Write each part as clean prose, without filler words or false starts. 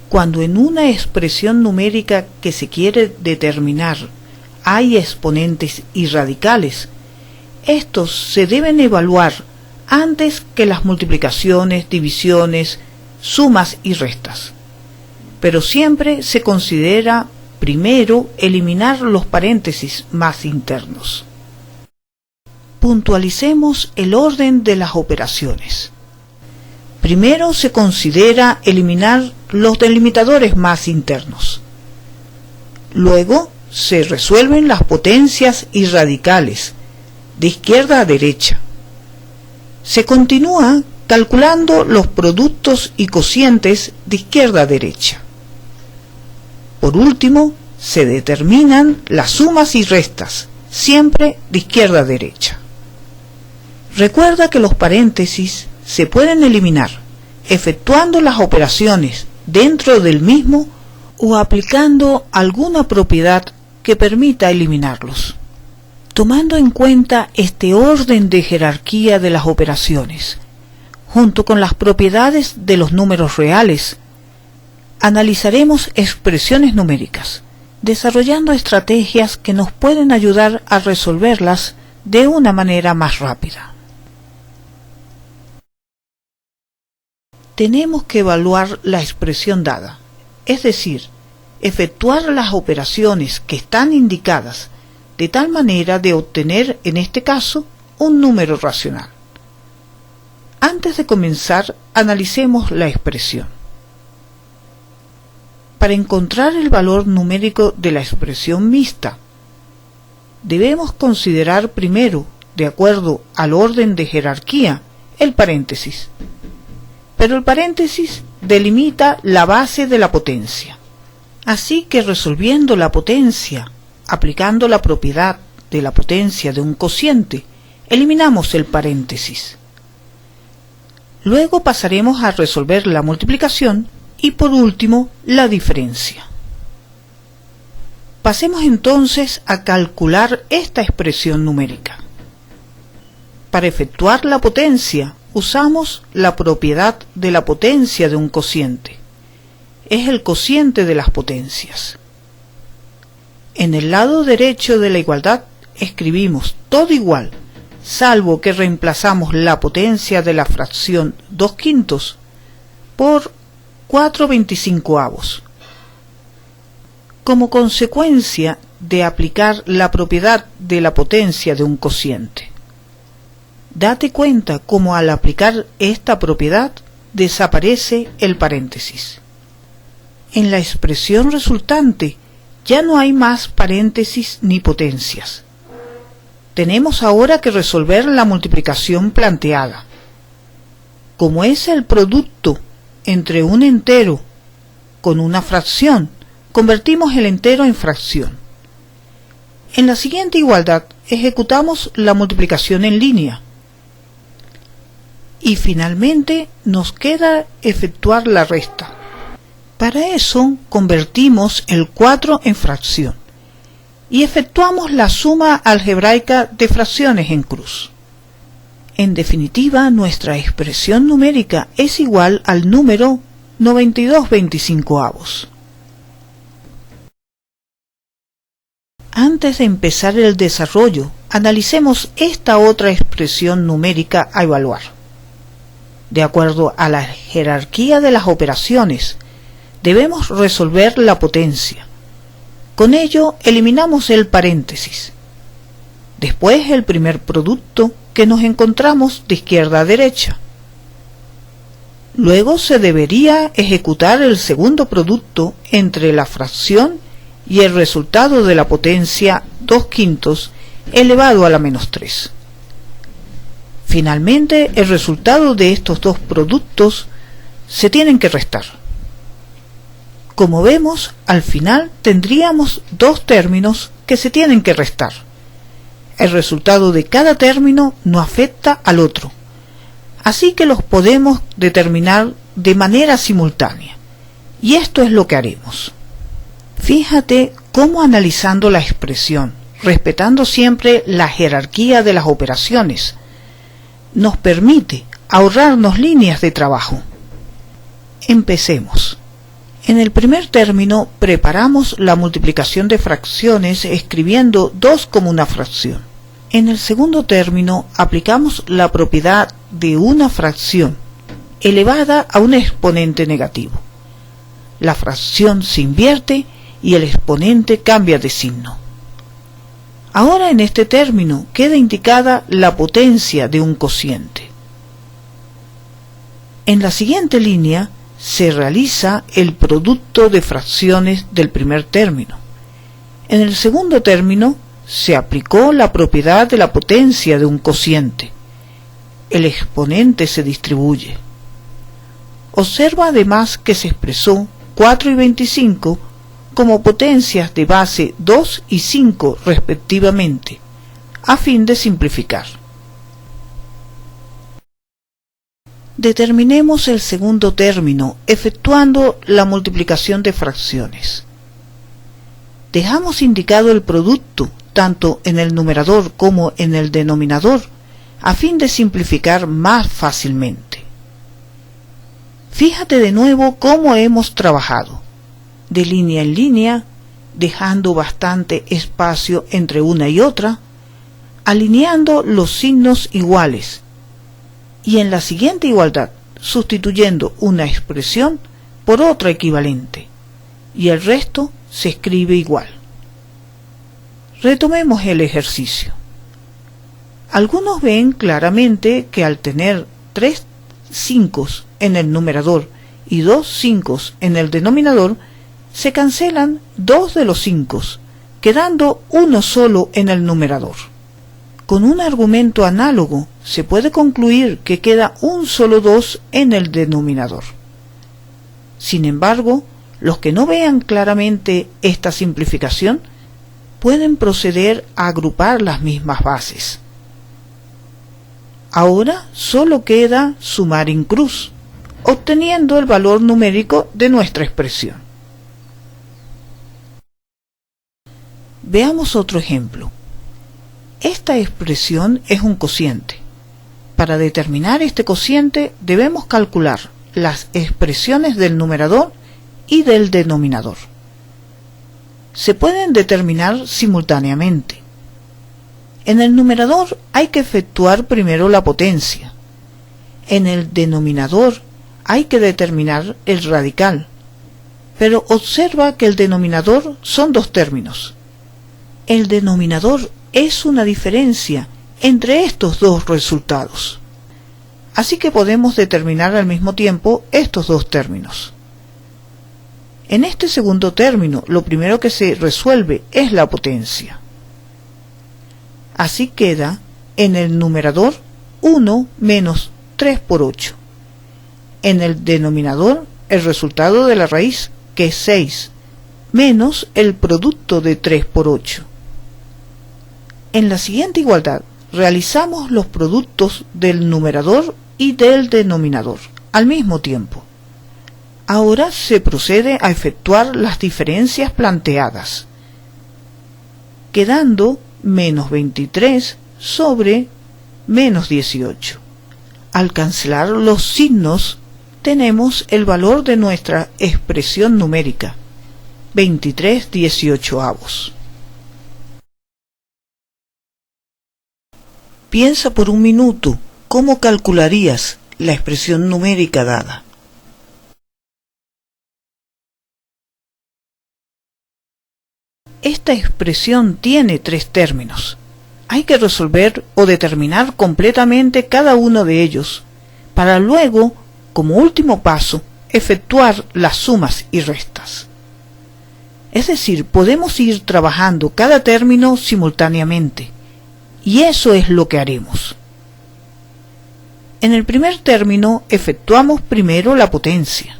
Cuando en una expresión numérica que se quiere determinar hay exponentes y radicales, estos se deben evaluar antes que las multiplicaciones, divisiones, sumas y restas. Pero siempre se considera primero eliminar los paréntesis más internos. Puntualicemos el orden de las operaciones. Primero se considera eliminar los delimitadores más internos. Luego se resuelven las potencias y radicales, de izquierda a derecha. Se continúa calculando los productos y cocientes de izquierda a derecha. Por último, se determinan las sumas y restas, siempre de izquierda a derecha. Recuerda que los paréntesis se pueden eliminar efectuando las operaciones dentro del mismo o aplicando alguna propiedad que permita eliminarlos. Tomando en cuenta este orden de jerarquía de las operaciones, junto con las propiedades de los números reales, analizaremos expresiones numéricas, desarrollando estrategias que nos pueden ayudar a resolverlas de una manera más rápida. Tenemos que evaluar la expresión dada, es decir, efectuar las operaciones que están indicadas de tal manera de obtener, en este caso, un número racional. Antes de comenzar, analicemos la expresión. Para encontrar el valor numérico de la expresión mixta, debemos considerar primero, de acuerdo al orden de jerarquía, el paréntesis. Pero el paréntesis delimita la base de la potencia. Así que resolviendo la potencia, aplicando la propiedad de la potencia de un cociente, eliminamos el paréntesis. Luego pasaremos a resolver la multiplicación y por último la diferencia. Pasemos entonces a calcular esta expresión numérica. Para efectuar la potencia, usamos la propiedad de la potencia de un cociente. Es el cociente de las potencias. En el lado derecho de la igualdad escribimos todo igual, salvo que reemplazamos la potencia de la fracción 2/5 por 4/25. Como consecuencia de aplicar la propiedad de la potencia de un cociente. Date cuenta cómo al aplicar esta propiedad desaparece el paréntesis. En la expresión resultante ya no hay más paréntesis ni potencias. Tenemos ahora que resolver la multiplicación planteada. Como es el producto entre un entero con una fracción, convertimos el entero en fracción. En la siguiente igualdad ejecutamos la multiplicación en línea. Y finalmente nos queda efectuar la resta. Para eso convertimos el 4 en fracción y efectuamos la suma algebraica de fracciones en cruz. En definitiva, nuestra expresión numérica es igual al número 92/25. Antes de empezar el desarrollo, analicemos esta otra expresión numérica a evaluar. De acuerdo a la jerarquía de las operaciones, debemos resolver la potencia. Con ello eliminamos el paréntesis. Después el primer producto que nos encontramos de izquierda a derecha. Luego se debería ejecutar el segundo producto entre la fracción y el resultado de la potencia 2/5 elevado a la -3. Finalmente, el resultado de estos dos productos se tienen que restar. Como vemos, al final tendríamos dos términos que se tienen que restar. El resultado de cada término no afecta al otro, así que los podemos determinar de manera simultánea. Y esto es lo que haremos. Fíjate cómo analizando la expresión, respetando siempre la jerarquía de las operaciones, nos permite ahorrarnos líneas de trabajo. Empecemos. En el primer término preparamos la multiplicación de fracciones escribiendo 2 como una fracción. En el segundo término aplicamos la propiedad de una fracción elevada a un exponente negativo. La fracción se invierte y el exponente cambia de signo. Ahora en este término queda indicada la potencia de un cociente. En la siguiente línea se realiza el producto de fracciones del primer término. En el segundo término se aplicó la propiedad de la potencia de un cociente. El exponente se distribuye. Observa además que se expresó 4 y 25 como potencias de base 2 y 5 respectivamente, a fin de simplificar. Determinemos el segundo término efectuando la multiplicación de fracciones. Dejamos indicado el producto tanto en el numerador como en el denominador a fin de simplificar más fácilmente. Fíjate de nuevo cómo hemos trabajado, de línea en línea, dejando bastante espacio entre una y otra, alineando los signos iguales, y en la siguiente igualdad sustituyendo una expresión por otra equivalente, y el resto se escribe igual. Retomemos el ejercicio. Algunos ven claramente que al tener 3 5 en el numerador y 2 5 en el denominador, se cancelan 2 de los 5, quedando uno solo en el numerador. Con un argumento análogo se puede concluir que queda un solo 2 en el denominador. Sin embargo, los que no vean claramente esta simplificación pueden proceder a agrupar las mismas bases. Ahora solo queda sumar in cruz, obteniendo el valor numérico de nuestra expresión. Veamos otro ejemplo. Esta expresión es un cociente. Para determinar este cociente debemos calcular las expresiones del numerador y del denominador. Se pueden determinar simultáneamente. En el numerador hay que efectuar primero la potencia. En el denominador hay que determinar el radical. Pero observa que el denominador son 2 términos. El denominador es una diferencia entre estos 2 resultados. Así que podemos determinar al mismo tiempo estos 2 términos. En este segundo término, lo primero que se resuelve es la potencia. Así queda en el numerador 1 menos 3 por 8. En el denominador el resultado de la raíz, que es 6, menos el producto de 3 por 8. En la siguiente igualdad realizamos los productos del numerador y del denominador al mismo tiempo. Ahora se procede a efectuar las diferencias planteadas, quedando menos 23 sobre menos 18. Al cancelar los signos, tenemos el valor de nuestra expresión numérica, 23/18. Piensa por un minuto cómo calcularías la expresión numérica dada. Esta expresión tiene 3 términos. Hay que resolver o determinar completamente cada uno de ellos, para luego, como último paso, efectuar las sumas y restas. Es decir, podemos ir trabajando cada término simultáneamente, y eso es lo que haremos. En el primer término efectuamos primero la potencia.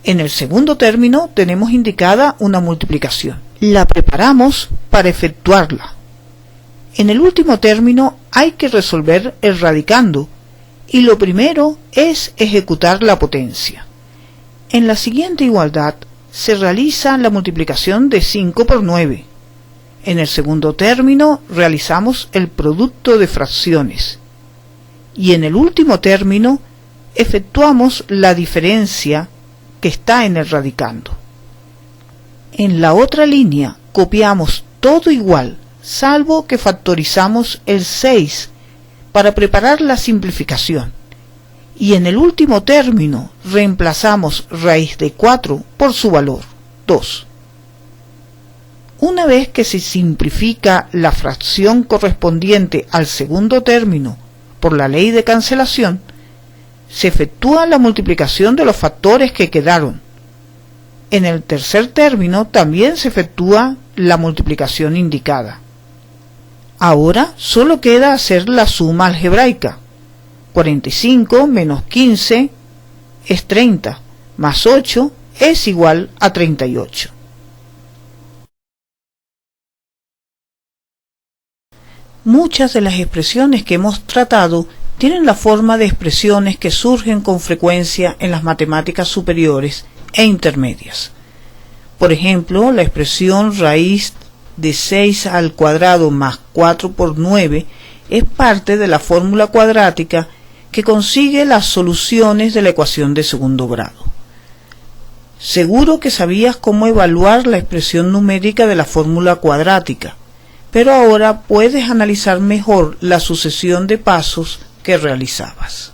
En el segundo término tenemos indicada una multiplicación. La preparamos para efectuarla. En el último término hay que resolver el radicando, y lo primero es ejecutar la potencia. En la siguiente igualdad se realiza la multiplicación de 5 por 9. En el segundo término realizamos el producto de fracciones. Y en el último término efectuamos la diferencia que está en el radicando. En la otra línea copiamos todo igual, salvo que factorizamos el 6 para preparar la simplificación. Y en el último término reemplazamos raíz de 4 por su valor, 2. Una vez que se simplifica la fracción correspondiente al segundo término por la ley de cancelación, se efectúa la multiplicación de los factores que quedaron. En el tercer término también se efectúa la multiplicación indicada. Ahora solo queda hacer la suma algebraica. 45 menos 15 es 30, más 8 es igual a 38. Muchas de las expresiones que hemos tratado tienen la forma de expresiones que surgen con frecuencia en las matemáticas superiores e intermedias. Por ejemplo, la expresión raíz de 6 al cuadrado más 4 por 9 es parte de la fórmula cuadrática que consigue las soluciones de la ecuación de segundo grado. Seguro que sabías cómo evaluar la expresión numérica de la fórmula cuadrática, pero ahora puedes analizar mejor la sucesión de pasos que realizabas.